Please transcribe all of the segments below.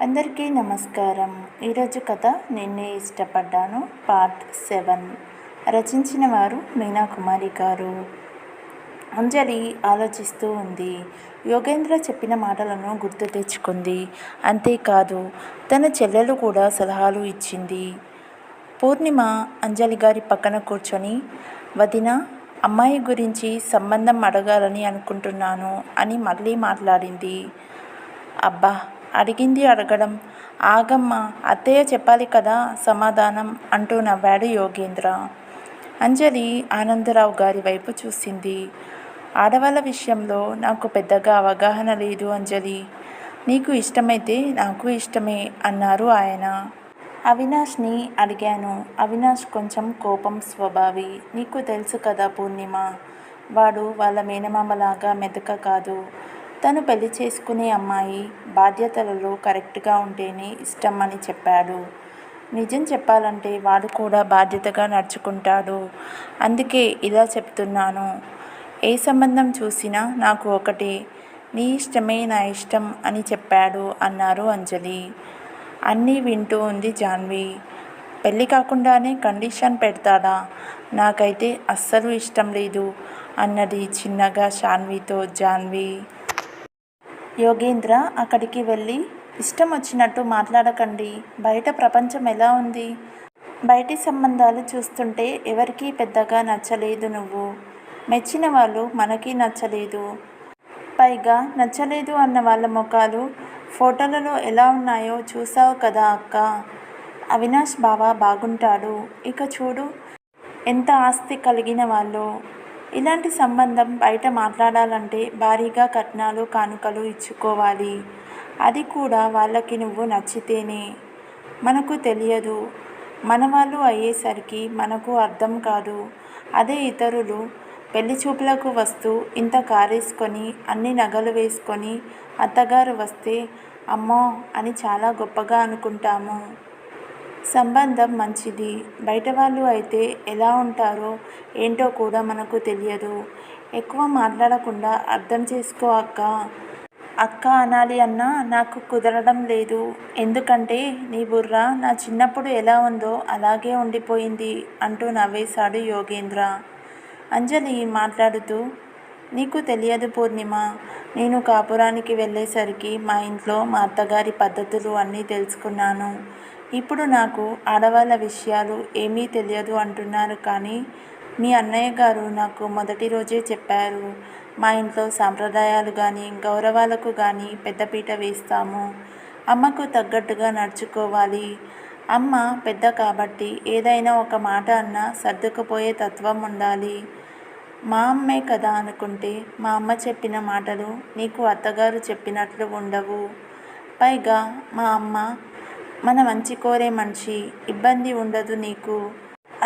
అందరికీ నమస్కారం. ఈరోజు కథ నిన్నే ఇష్టపడ్డాను పార్ట్ 7. రచించిన వారు మీనా కుమారి గారు. అంజలి ఆలోచిస్తూ ఉంది. యోగేంద్ర చెప్పిన మాటలను గుర్తు తెచ్చుకుంది. అంతేకాదు తన చెల్లెలు కూడా సలహాలు ఇచ్చింది. పూర్ణిమ అంజలి గారి పక్కన కూర్చొని, వదిన, అమ్మాయి గురించి సంబంధం అడగాలని అనుకుంటున్నాను అని మళ్ళీ మాట్లాడింది. అబ్బా, అడిగింది అడగడం, ఆగమ్మ, అత్తయ్య చెప్పాలి కదా సమాధానం అంటూ నవ్వాడు యోగేంద్ర. అంజలి ఆనందరావు గారి వైపు చూసింది. ఆడవాళ్ళ విషయంలో నాకు పెద్దగా అవగాహన లేదు అంజలి. నీకు ఇష్టమైతే నాకు ఇష్టమే అన్నారు ఆయన. అవినాష్ని అడిగాను. అవినాష్ కొంచెం కోపం స్వభావి. నీకు తెలుసు కదా పూర్ణిమ, వాడు వాళ్ళ మేనమామలాగా మెతక కాదు. తను పెళ్లి చేసుకునే అమ్మాయి బాధ్యతలలో కరెక్ట్గా ఉంటేనే ఇష్టం అని చెప్పాడు. నిజం చెప్పాలంటే వాడు కూడా బాధ్యతగా నడుచుకుంటాడు. అందుకే ఇలా చెప్తున్నాను. ఏ సంబంధం చూసినా నాకు ఒకటే, నీ ఇష్టమే నా ఇష్టం అని చెప్పాడు అన్నారు అంజలి. అన్నీ వింటూ ఉంది జాన్వి. పెళ్ళి కాకుండానే కండిషన్ పెడతాడా? నాకైతే అస్సలు ఇష్టం లేదు అన్నది చిన్నగా శాన్వితో జాన్వి. యోగేంద్ర అక్కడికి వెళ్ళి, ఇష్టం వచ్చినట్టు మాట్లాడకండి. బయట ప్రపంచం ఎలా ఉంది? బయటి సంబంధాలు చూస్తుంటే ఎవరికీ పెద్దగా నచ్చలేదు. నువ్వు మెచ్చిన వాళ్ళు మనకి నచ్చలేదు. పైగా నచ్చలేదు అన్న వాళ్ళ ముఖాలు ఫోటోలలో ఎలా ఉన్నాయో చూసావు కదా అక్క. అవినాష్ బావ బాగుంటాడు. ఇక చూడు ఎంత ఆస్తి కలిగిన వాళ్ళు. ఇలాంటి సంబంధం బయట మాట్లాడాలంటే భారీగా కట్నాలు కానుకలు ఇచ్చుకోవాలి. అది కూడా వాళ్ళకి నువ్వు నచ్చితేనే. మనకు తెలియదు. మనవాళ్ళు అయ్యేసరికి మనకు అర్థం కాదు. అదే ఇతరులు పెళ్లి చూపులకు వస్తూ ఇంత కారేసుకొని అన్ని నగలు వేసుకొని అత్తగారు వస్తే అమ్మో అని చాలా గొప్పగా అనుకుంటాము. సంబంధం మంచిది. బయట వాళ్ళు అయితే ఎలా ఉంటారో ఏంటో కూడా మనకు తెలియదు. ఎక్కువ మాట్లాడకుండా అర్థం చేసుకో అక్క. అక్క అనాలి అన్నా నాకు కుదరడం లేదు. ఎందుకంటే నీ బుర్ర నా చిన్నప్పుడు ఎలా ఉందో అలాగే ఉండిపోయింది అంటూ నవ్వేశాడు యోగేంద్ర. అంజలి మాట్లాడుతూ, నీకు తెలియదు పూర్ణిమ, నేను కాపురానికి వెళ్ళేసరికి మా ఇంట్లో మా అత్తగారి పద్ధతులు అన్నీ తెలుసుకున్నాను. ఇప్పుడు నాకు ఆడవాళ్ళ విషయాలు ఏమీ తెలియదు అంటున్నారు. కానీ మీ అన్నయ్య గారు నాకు మొదటి రోజే చెప్పారు, మా ఇంట్లో సాంప్రదాయాలు కానీ గౌరవాలకు కానీ పెద్దపీట వేస్తాము. అమ్మకు తగ్గట్టుగా నడుచుకోవాలి. అమ్మ పెద్ద కాబట్టి ఏదైనా ఒక మాట అన్నా సర్దుకుపోయే తత్వం ఉండాలి. మా అమ్మే కదా అనుకుంటే మా అమ్మ చెప్పిన మాటలు నీకు అత్తగారు చెప్పినట్లు ఉండవు. పైగా మా అమ్మ మన మంచి కోరే మనిషి. ఇబ్బంది ఉండదు నీకు.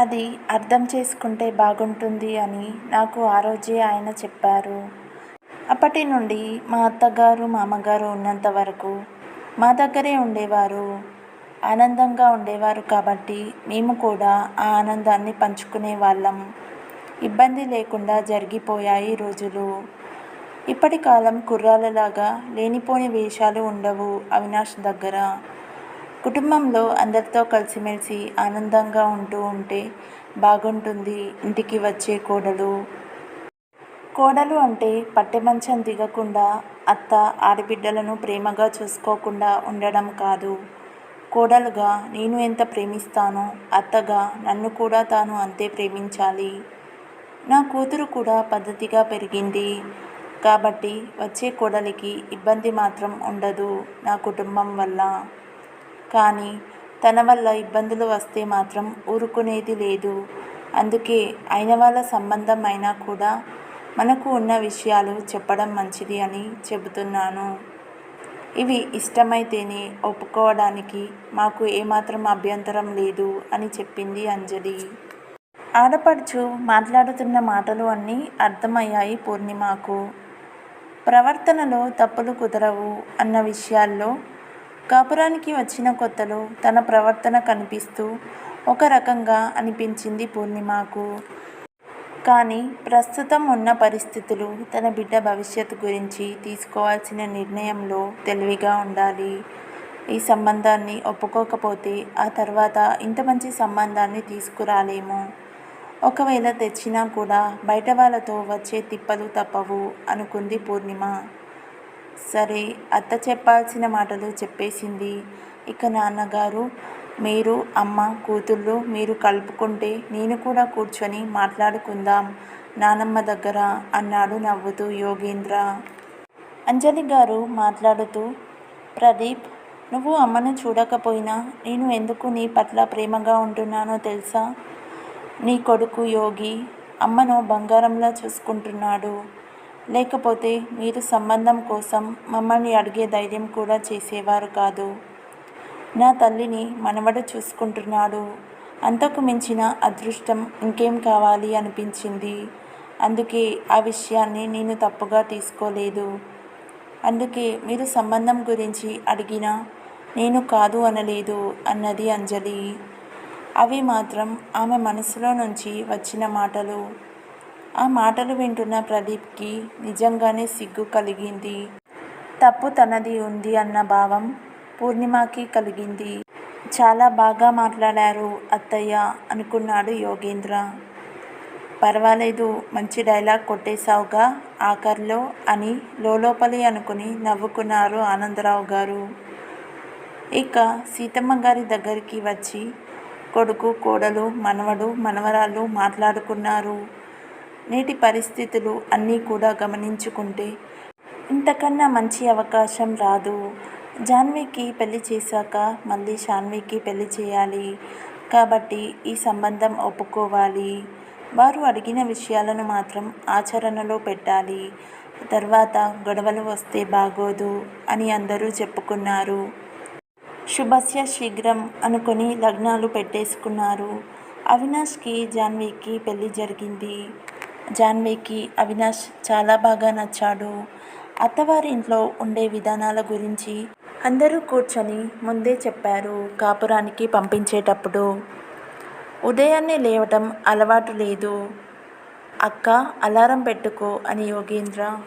అది అర్థం చేసుకుంటే బాగుంటుంది అని నాకు ఆ రోజే ఆయన చెప్పారు. అప్పటి నుండి మా అత్తగారు మామగారు ఉన్నంత వరకు మా దగ్గరే ఉండేవారు. ఆనందంగా ఉండేవారు కాబట్టి మేము కూడా ఆ ఆనందాన్ని పంచుకునే వాళ్ళం. ఇబ్బంది లేకుండా జరిగిపోయాయి రోజులు. ఇప్పటి కాలం కుర్రాళ్ళలాగా లేనిపోని వేషాలు ఉండవు అవినాష్ దగ్గర. కుటుంబంలో అందరితో కలిసిమెలిసి ఆనందంగా ఉంటే బాగుంటుంది ఇంటికి వచ్చే కోడలు. కోడలు అంటే పట్టెమంచం దిగకుండా, అత్త ఆడబిడ్డలను ప్రేమగా చూసుకోకుండా ఉండడం కాదు. కోడలుగా నేను ఎంత ప్రేమిస్తానో అత్తగా నన్ను కూడా తాను అంతే ప్రేమించాలి. నా కూతురు కూడా పద్ధతిగా పెరిగింది కాబట్టి వచ్చే కోడలికి ఇబ్బంది మాత్రం ఉండదు నా కుటుంబం వల్ల. కానీ తన వల్ల ఇబ్బందులు వస్తే మాత్రం ఊరుకునేది లేదు. అందుకే అయిన వాళ్ళ సంబంధం అయినా కూడా మనకు ఉన్న విషయాలు చెప్పడం మంచిది అని చెబుతున్నాను. ఇవి ఇష్టమైతేనే ఒప్పుకోవడానికి మాకు ఏమాత్రం అభ్యంతరం లేదు అని చెప్పింది అంజలి. ఆడపడుచు మాట్లాడుతున్న మాటలు అన్నీ అర్థమయ్యాయి పూర్ణిమకు. ప్రవర్తనలో తప్పులు కుదరవు అన్న విషయాల్లో కాపురానికి వచ్చిన కొత్తలో తన ప్రవర్తన కనిపిస్తూ ఒక రకంగా అనిపించింది పూర్ణిమకు. కానీ ప్రస్తుతం ఉన్న పరిస్థితులు, తన బిడ్డ భవిష్యత్తు గురించి తీసుకోవాల్సిన నిర్ణయంలో తెలివిగా ఉండాలి. ఈ సంబంధాన్ని ఒప్పుకోకపోతే ఆ తర్వాత ఇంత మంచి సంబంధాన్ని తీసుకురాలేము. ఒకవేళ తెచ్చినా కూడా బయట వాళ్ళతో వచ్చే తిప్పలు తప్పవు అనుకుంది పూర్ణిమ. సరే, అత్త చెప్పాల్సిన మాటలు చెప్పేసింది. ఇక నాన్నగారు, మీరు అమ్మ కూతుళ్ళు మీరు కలుపుకుంటే నేను కూడా కూర్చొని మాట్లాడుకుందాం నానమ్మ దగ్గర అన్నాడు నవ్వుతూ యోగేంద్ర. అంజలి గారు మాట్లాడుతూ, ప్రదీప్, నువ్వు అమ్మను చూడకపోయినా నేను ఎందుకు నీ పట్ల ప్రేమగా ఉంటున్నానో తెలుసా? నీ కొడుకు యోగి అమ్మను బంగారంలా చూసుకుంటున్నాడు. లేకపోతే మీరు సంబంధం కోసం మమ్మల్ని అడిగే ధైర్యం కూడా చేసేవారు కాదు. నా తల్లిని మనవడు చూసుకుంటున్నాడు. అంతకు మించిన అదృష్టం ఇంకేం కావాలి అనిపించింది. అందుకే ఆ విషయాన్ని నేను తప్పుగా తీసుకోలేదు. అందుకే మీరు సంబంధం గురించి అడిగినా నేను కాదు అనలేదు అన్నది అంజలి. అవి మాత్రం ఆమె మనసులో నుంచి వచ్చిన మాటలు. ఆ మాటలు వింటున్న ప్రదీప్కి నిజంగానే సిగ్గు కలిగింది. తప్పు తనది ఉంది అన్న భావం పూర్ణిమకి కలిగింది. చాలా బాగా మాట్లాడారు అత్తయ్య అనుకున్నాడు యోగేంద్ర. పర్వాలేదు, మంచి డైలాగ్ కొట్టేశావుగా ఆఖర్లో అని లోపలి అనుకుని నవ్వుకున్నారు ఆనందరావు గారు. ఇక సీతమ్మ గారి దగ్గరికి వచ్చి కొడుకు కోడలు మనవడు మనవరాళ్ళు మాట్లాడుకున్నారు. నేటి పరిస్థితులు అన్నీ కూడా గమనించుకుంటే ఇంతకన్నా మంచి అవకాశం రాదు. జాన్వీకి పెళ్లి చేశాక మళ్ళీ శాన్వికి పెళ్లి చేయాలి. కాబట్టి ఈ సంబంధం ఒప్పుకోవాలి. వారు అడిగిన విషయాలను మాత్రం ఆచరణలో పెట్టాలి. తర్వాత గొడవలు వస్తే బాగోదు అని అందరూ చెప్పుకున్నారు. శుభస్య శీఘ్రం అనుకుని లగ్నాలు పెట్టేసుకున్నారు. అవినాష్కి జాన్వీకి పెళ్లి జరిగింది. జాన్వీకి అవినాష్ చాలా బాగా నచ్చాడు. అత్తవారి ఇంట్లో ఉండే విధానాల గురించి అందరూ కూర్చొని ముందే చెప్పారు. కాపురానికి పంపించేటప్పుడు ఉదయాన్నే లేవటం అలవాటు లేదు. అక్క, అలారం పెట్టుకో అని యోగేంద్ర.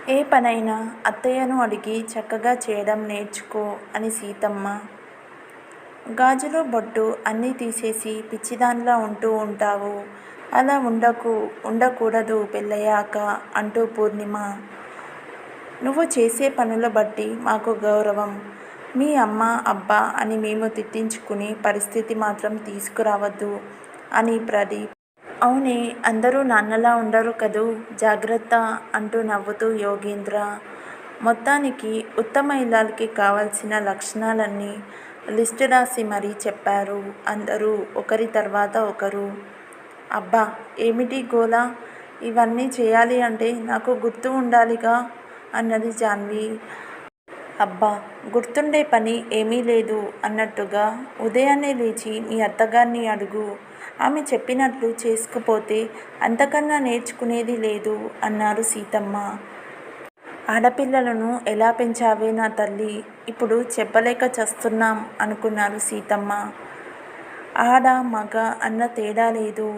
ఏ పనైనా అత్తయ్యను అడిగి చక్కగా చేయడం నేర్చుకో అని సీతమ్మ. గాజులు బొట్టు అన్నీ తీసేసి పిచ్చిదానిలా ఉంటూ ఉంటావు. అలా ఉండకూడదు పెళ్ళయ్యాక అంటూ పూర్ణిమ. నువ్వు చేసే పనుల బట్టి మాకు గౌరవం. మీ అమ్మ అబ్బా అని మేము తిట్టించుకునే పరిస్థితి మాత్రం తీసుకురావద్దు అని ప్రదీప్. అవునే, అందరూ నాన్నలా ఉండరు కదూ, జాగ్రత్త అంటూ నవ్వుతూ యోగేంద్ర. మొత్తానికి ఉత్తమ ఇల్లాలకి కావాల్సిన లక్షణాలన్నీ లిస్టు రాసి మరీ చెప్పారు అందరూ ఒకరి తర్వాత ఒకరు. అబ్బా, ఏమిటి గోలా, ఇవన్నీ చేయాలి అంటే నాకు గుర్తు ఉండాలిగా అన్నది జాన్వి. అబ్బా, గుర్తుండే పని ఏమీ లేదు అన్నట్టుగా ఉదయాన్నే లేచి మీ అత్తగారిని అడుగు. ఆమె చెప్పినట్లు చేసుకుపోతే అంతకన్నా నేర్చుకునేది లేదు అన్నారు సీతమ్మ. ఆడపిల్లలను ఎలా పెంచావే నా తల్లి, ఇప్పుడు చెప్పలేక చస్తున్నాం అనుకున్నారు సీతమ్మ. ఆడ మగ అన్న తేడా లేదు.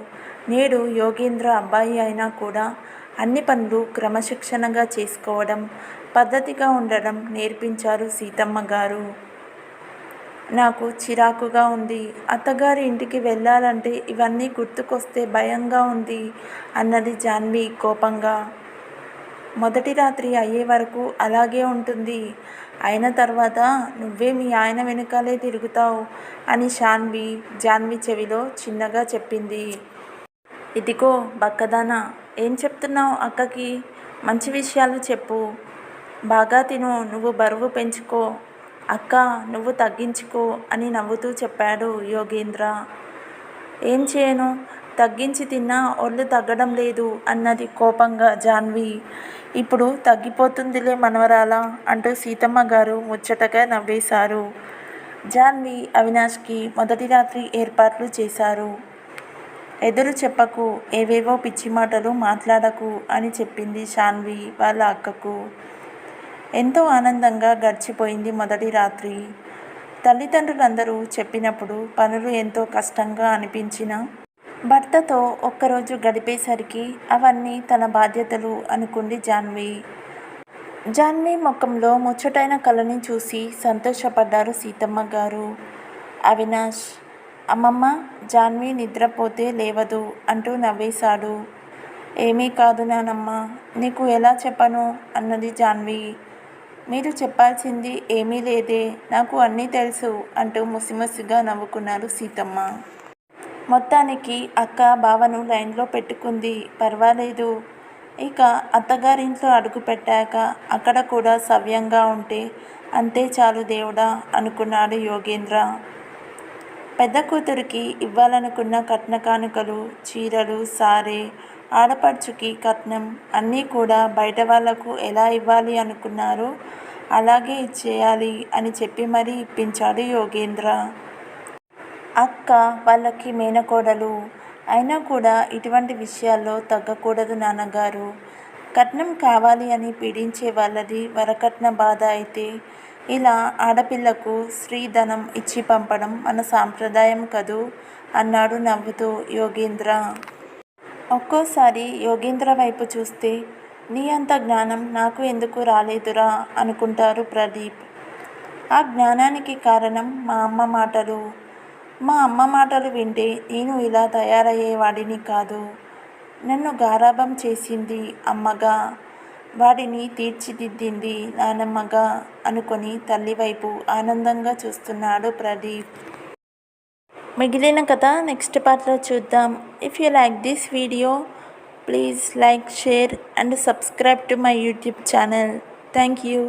నేడు యోగేంద్ర అబ్బాయి అయినా కూడా అన్ని పనులు క్రమశిక్షణగా చేసుకోవడం, పద్ధతిగా ఉండడం నేర్పించారు సీతమ్మ గారు. నాకు చిరాకుగా ఉంది. అత్తగారి ఇంటికి వెళ్ళాలంటే ఇవన్నీ గుర్తుకొస్తే భయంగా ఉంది అన్నది జాన్వి కోపంగా. మొదటి రాత్రి అయ్యే వరకు అలాగే ఉంటుంది. అయిన తర్వాత నువ్వే మీ ఆయన వెనుకాలే తిరుగుతావు అని జాన్వి చెవిలో చిన్నగా చెప్పింది. ఇదిగో బక్కదానా, ఏం చెప్తున్నావు అక్కకి? మంచి విషయాలు చెప్పు. బాగా తిను, నువ్వు బరువు పెంచుకో. అక్క, నువ్వు తగ్గించుకో అని నవ్వుతూ చెప్పాడు యోగేంద్ర. ఏం చేయను, తగ్గించి తిన్నా ఒళ్ళు తగ్గడం లేదు అన్నది కోపంగా జాన్వి. ఇప్పుడు తగ్గిపోతుందిలే మనవరాలా అంటూ సీతమ్మ గారు ముచ్చటగా నవ్వేశారు. జాన్వి అవినాష్కి మొదటి రాత్రి ఏర్పాట్లు చేశారు. ఎదురు చెప్పకు, ఏవేవో పిచ్చి మాటలు మాట్లాడకు అని చెప్పింది శాన్వి వాళ్ళ అక్కకు. ఎంతో ఆనందంగా గడిచిపోయింది మొదటి రాత్రి. తల్లిదండ్రులందరూ చెప్పినప్పుడు పనులు ఎంతో కష్టంగా అనిపించినా భర్తతో ఒక్కరోజు గడిపేసరికి అవన్నీ తన బాధ్యతలు అనుకుంది జాన్వి. జాన్వి ముఖంలో ముచ్చటైన కళని చూసి సంతోషపడ్డారు సీతమ్మ గారు. అవినాష్, అమ్మమ్మ, జాన్వి నిద్రపోతే లేవదు అంటూ నవ్వేశాడు. ఏమీ కాదు నానమ్మ, నీకు ఎలా చెప్పను అన్నది జాన్వి. మీరు చెప్పాల్సింది ఏమీ లేదే, నాకు అన్నీ తెలుసు అంటూ ముసిముసిగా నవ్వుకున్నారు సీతమ్మ. మొత్తానికి అక్క బావను లైన్లో పెట్టుకుంది, పర్వాలేదు. ఇక అత్తగారింట్లో అడుగు పెట్టాక అక్కడ కూడా సవ్యంగా ఉంటే అంతే చాలు దేవుడా అనుకున్నాడు యోగేంద్ర. పెద్ద కూతురికి ఇవ్వాలనుకున్న కట్న కానుకలు, చీరలు, సారే, ఆడపడుచుకి కట్నం అన్నీ కూడా బయట వాళ్లకు ఎలా ఇవ్వాలి అనుకున్నారో అలాగే ఇచ్చేయాలి అని చెప్పి మరీ ఇప్పించాడు యోగేంద్ర. అక్క వాళ్ళకి మేనకోడలు అయినా కూడా ఇటువంటి విషయాల్లో తగ్గకూడదు నాన్నగారు. కట్నం కావాలి అని పీడించే వాళ్ళది వరకట్న బాధ అయితే ఇలా ఆడపిల్లకు స్త్రీధనం ఇచ్చి పంపడం మన సాంప్రదాయం కదూ అన్నాడు నవ్వుతూ యోగేంద్ర. ఒక్కోసారి యోగేంద్ర వైపు చూస్తే నీ అంత జ్ఞానం నాకు ఎందుకు రాలేదురా అనుకుంటారు ప్రదీప్. ఆ జ్ఞానానికి కారణం మా అమ్మ మాటలు. మా అమ్మ మాటలు వింటే నేను ఇలా తయారయ్యేవాడిని కాదు. నన్ను గారాబం చేసింది అమ్మగా, వాడిని తీర్చిదిద్దింది నానమ్మగా అనుకొని తల్లి వైపు ఆనందంగా చూస్తున్నాడు ప్రదీప్. మిగిలిన కథ నెక్స్ట్ పార్ట్లో చూద్దాం. If you like this video please like, share and subscribe to my YouTube channel. Thank you.